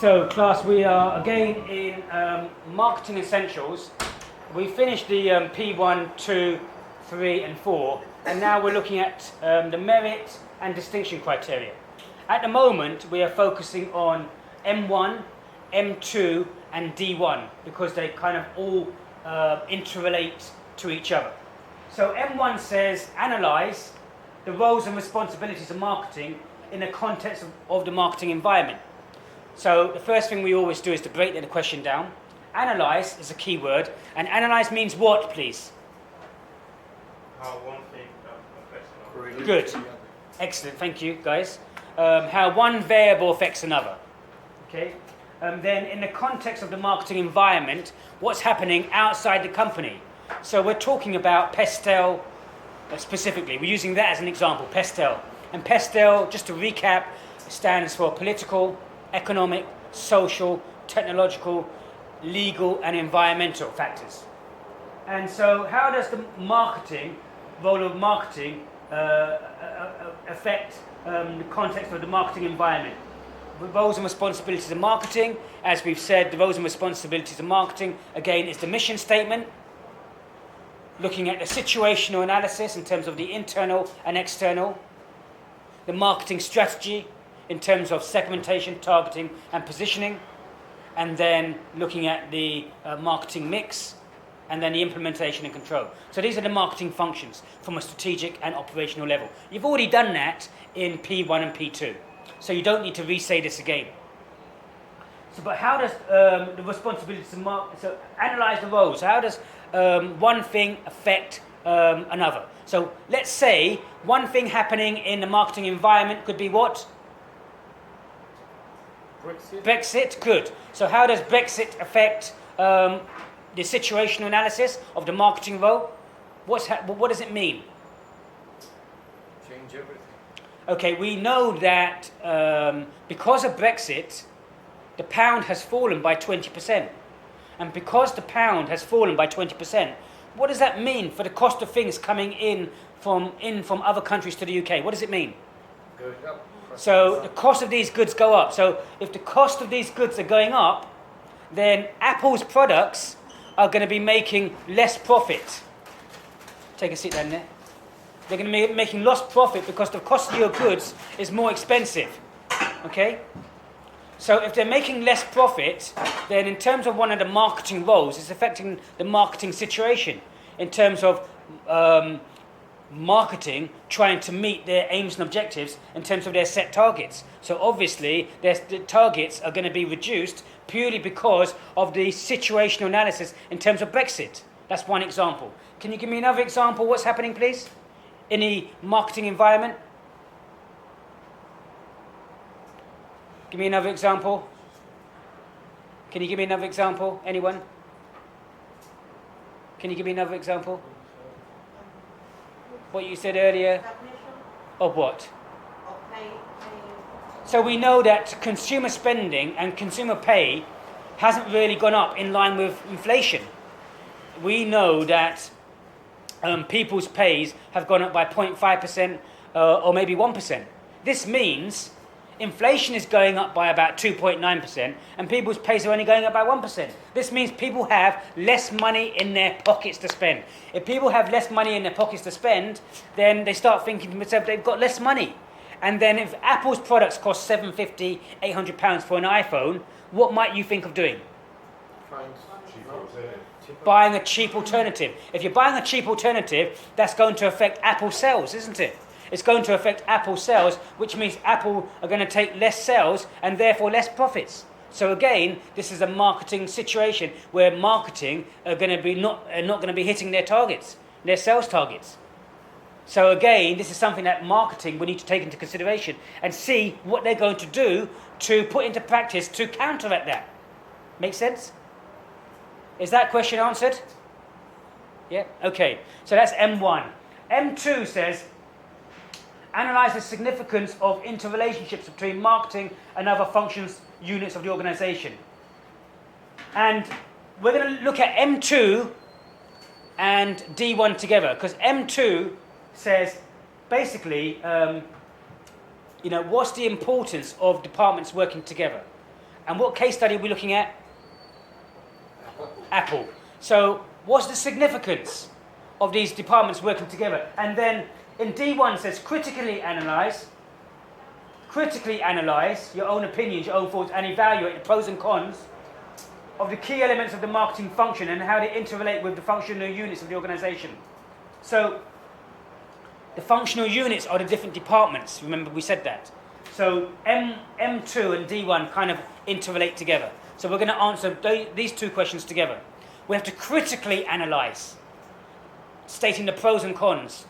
So class, we are again in Marketing Essentials. We finished the P1, 2, 3 and 4, and now we're looking at the merit and distinction criteria. At the moment, we are focusing on M1, M2 and D1 because they kind of all interrelate to each other. So M1 says, analyze the roles and responsibilities of marketing in the context of the marketing environment. So the first thing we always do is to break the question down. Analyze is a key word, and analyze means what, please? How one thing affects another. Good. Excellent, thank you, guys. How one variable affects another. Okay. Then in the context of the marketing environment, what's happening outside the company? So we're talking about Pestel specifically. We're using that as an example, Pestel. And Pestel, just to recap, stands for political, economic, social, technological, legal and environmental factors. And so how does the role of marketing affect the context of the marketing environment? The roles and responsibilities of marketing, as we've said, the roles and responsibilities of marketing, again, is the mission statement, looking at the situational analysis in terms of the internal and external, the marketing strategy in terms of segmentation, targeting and positioning, and then looking at the marketing mix, and then the implementation and control. So these are the marketing functions from a strategic and operational level. You've already done that in P1 and P2, so you don't need to re-say this again. So, but how does the responsibilities of marketing, so analyze the roles, how does one thing affect another? So let's say one thing happening in the marketing environment could be what? Brexit, good. So how does Brexit affect the situational analysis of the marketing role? What does it mean? Change everything. Okay, we know that because of Brexit, the pound has fallen by 20%. And because the pound has fallen by 20%, what does that mean for the cost of things coming in from other countries to the UK? What does it mean? Going up. So the cost of these goods go up. So if the cost of these goods are going up, then Apple's products are going to be making less profit. Take a seat down there. They're going to be making less profit because the cost of your goods is more expensive. Okay? So if they're making less profit, then in terms of one of the marketing roles, it's affecting the marketing situation in terms of marketing trying to meet their aims and objectives in terms of their set targets. So obviously the targets are going to be reduced purely because of the situational analysis in terms of Brexit. That's one example. Can you give me another example? What's happening, please, in the marketing environment? Give me another example. Can you give me another example? Anyone? Can you give me another example? What you said earlier? Of what? So we know that consumer spending and consumer pay hasn't really gone up in line with inflation. We know that people's pays have gone up by 0.5% or maybe 1%. This means inflation is going up by about 2.9% and people's pays are only going up by 1%. This means people have less money in their pockets to spend. If people have less money in their pockets to spend, then they start thinking to themselves they've got less money. And then if Apple's products cost £750, £800 for an iPhone, what might you think of doing? Buying a cheap alternative. If you're buying a cheap alternative, that's going to affect Apple's sales, isn't it? It's going to affect Apple's sales, which means Apple are going to take less sales and therefore less profits. So again, this is a marketing situation where marketing are going to be not going to be hitting their targets, their sales targets. So again, this is something that marketing will need to take into consideration and see what they're going to do to put into practice to counteract that. Make sense? Is that question answered? Yeah? Okay. So that's M1. M2 says, analyze the significance of interrelationships between marketing and other functions, units of the organization. And we're going to look at M2 and D1 together, because M2 says basically, what's the importance of departments working together? And what case study are we looking at? Apple. So what's the significance of these departments working together? And then in D1 says critically analyze your own opinions, your own thoughts, and evaluate the pros and cons of the key elements of the marketing function and how they interrelate with the functional units of the organization. So the functional units are the different departments. Remember we said that. So M2 and D1 kind of interrelate together. So we're going to answer these two questions together. We have to critically analyze, stating the pros and cons.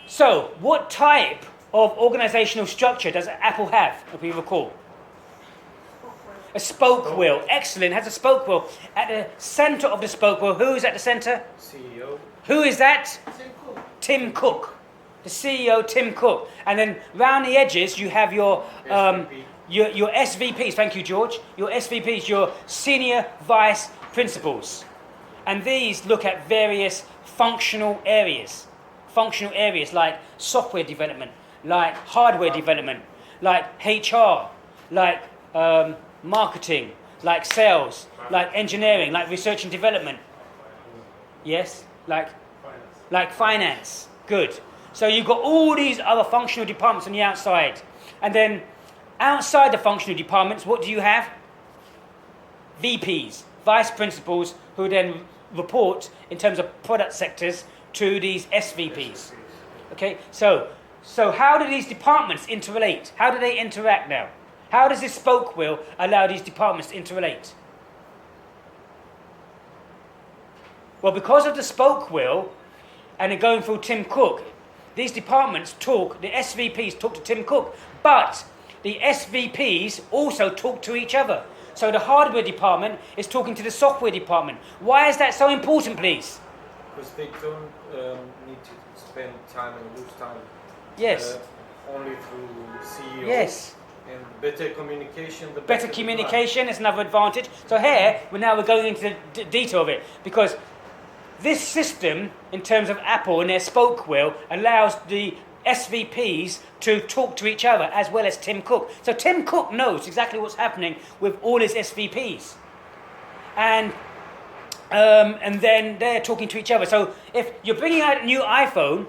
So what type of organizational structure does Apple have, if we recall? A spoke wheel. Excellent. It has a spoke wheel. At the center of the spoke wheel, who is at the center? CEO. Who is that? Tim Cook. Tim Cook. The CEO, Tim Cook. And then round the edges, you have your SVPs. Thank you, George. Your SVPs, your senior vice principals. And these look at various functional areas. Functional areas like software development, like hardware development, like HR, like marketing, like sales, like engineering, like research and development. Yes? Like finance. Good. So you've got all these other functional departments on the outside. And then outside the functional departments, what do you have? VPs, vice principals, who then report in terms of product sectors to these SVPs. Okay, so how do these departments interrelate? How do they interact now? How does this spoke wheel allow these departments to interrelate? Well, because of the spoke wheel, and it going through Tim Cook, these departments talk, the SVPs talk to Tim Cook, but the SVPs also talk to each other. So the hardware department is talking to the software department. Why is that so important, please? Because they don't need to spend time and lose time. Yes. Only through CEO. Yes. And better communication. The Better communication is another advantage. So here, we're going into the detail of it, because this system, in terms of Apple and their spoke wheel, allows the SVPs to talk to each other as well as Tim Cook. So Tim Cook knows exactly what's happening with all his SVPs. And then they're talking to each other. So if you're bringing out a new iPhone,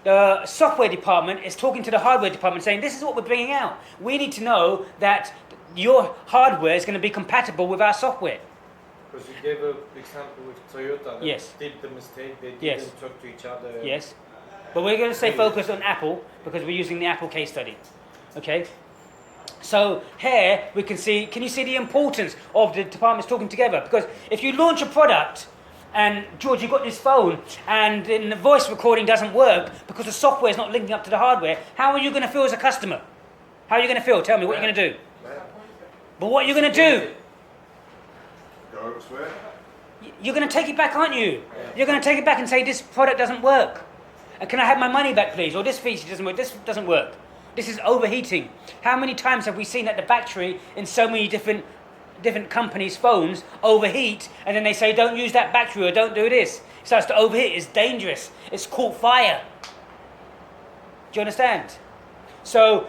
the software department is talking to the hardware department saying, this is what we're bringing out. We need to know that your hardware is going to be compatible with our software. Because you gave an example with Toyota that Yes. did the mistake, they didn't Yes. talk to each other. Yes. But we're going to stay focused on Apple because we're using the Apple case study. Okay? So here we can you see the importance of the departments talking together? Because if you launch a product and George, you've got this phone and then the voice recording doesn't work because the software is not linking up to the hardware, how are you going to feel as a customer? How are you going to feel? Tell me, what are you going to do? But what are you going to do? Go elsewhere. You're going to take it back, aren't you? You're going to take it back and say, this product doesn't work. And can I have my money back, please? Or this feature doesn't work. This doesn't work. This is overheating. How many times have we seen that the battery in so many different companies' phones overheat, and then they say, don't use that battery or don't do this. It starts to overheat. It's dangerous. It's caught fire. Do you understand? So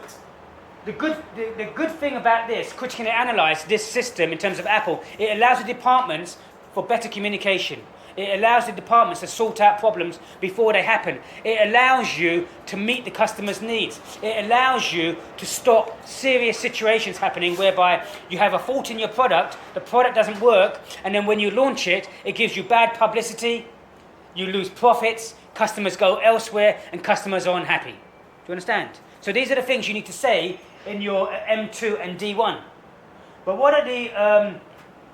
the good thing about this, critically analyze this system in terms of Apple, it allows the departments for better communication. It allows the departments to sort out problems before they happen. It allows you to meet the customer's needs. It allows you to stop serious situations happening whereby you have a fault in your product, the product doesn't work, and then when you launch it, it gives you bad publicity, you lose profits, customers go elsewhere, and customers are unhappy. Do you understand? So these are the things you need to say in your M2 and D1. But what are the,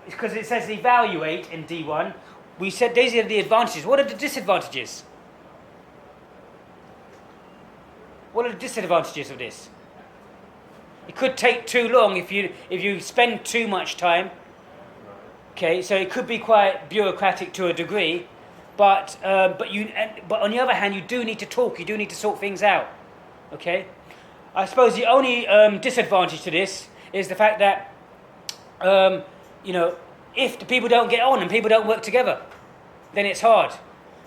because it says evaluate in D1, we said these are the advantages. What are the disadvantages? What are the disadvantages of this? It could take too long if you spend too much time. Okay, so it could be quite bureaucratic to a degree, but on the other hand, you do need to talk. You do need to sort things out. Okay, I suppose the only disadvantage to this is the fact that if the people don't get on and people don't work together, then it's hard.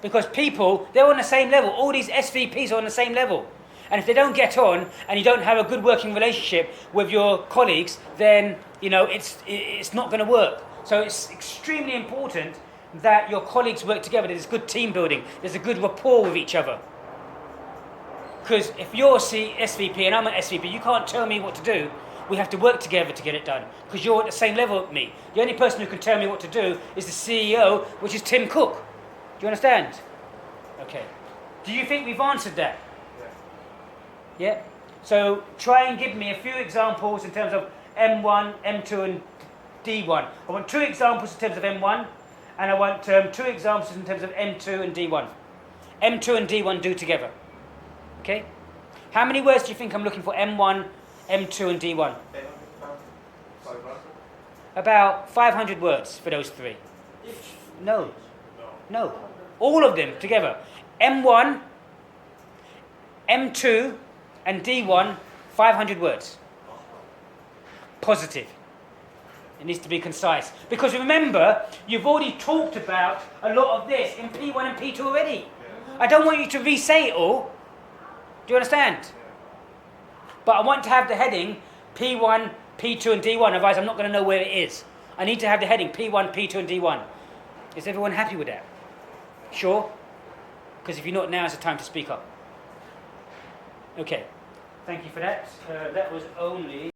Because people, they're on the same level. All these SVPs are on the same level. And if they don't get on and you don't have a good working relationship with your colleagues, then you know, it's not going to work. So it's extremely important that your colleagues work together. There's good team building. There's a good rapport with each other. Because if you're SVP and I'm an SVP, you can't tell me what to do. We have to work together to get it done. Because you're at the same level as me. The only person who can tell me what to do is the CEO, which is Tim Cook. Do you understand? Okay. Do you think we've answered that? Yeah? So try and give me a few examples in terms of M1, M2 and D1. I want 2 examples in terms of M1 and I want 2 examples in terms of M2 and D1. M2 and D1 do together. Okay? How many words do you think I'm looking for M1, M2 and D1? About 500 words for those 3. No. No. All of them together. M1, M2 and D1, 500 words. Positive. It needs to be concise. Because remember, you've already talked about a lot of this in P1 and P2 already. I don't want you to re-say it all. Do you understand? But I want to have the heading P1, P2 and D1, otherwise I'm not going to know where it is. I need to have the heading P1, P2 and D1. Is everyone happy with that? Sure? Because if you're not, now is the time to speak up. Okay. Thank you for that. That was only...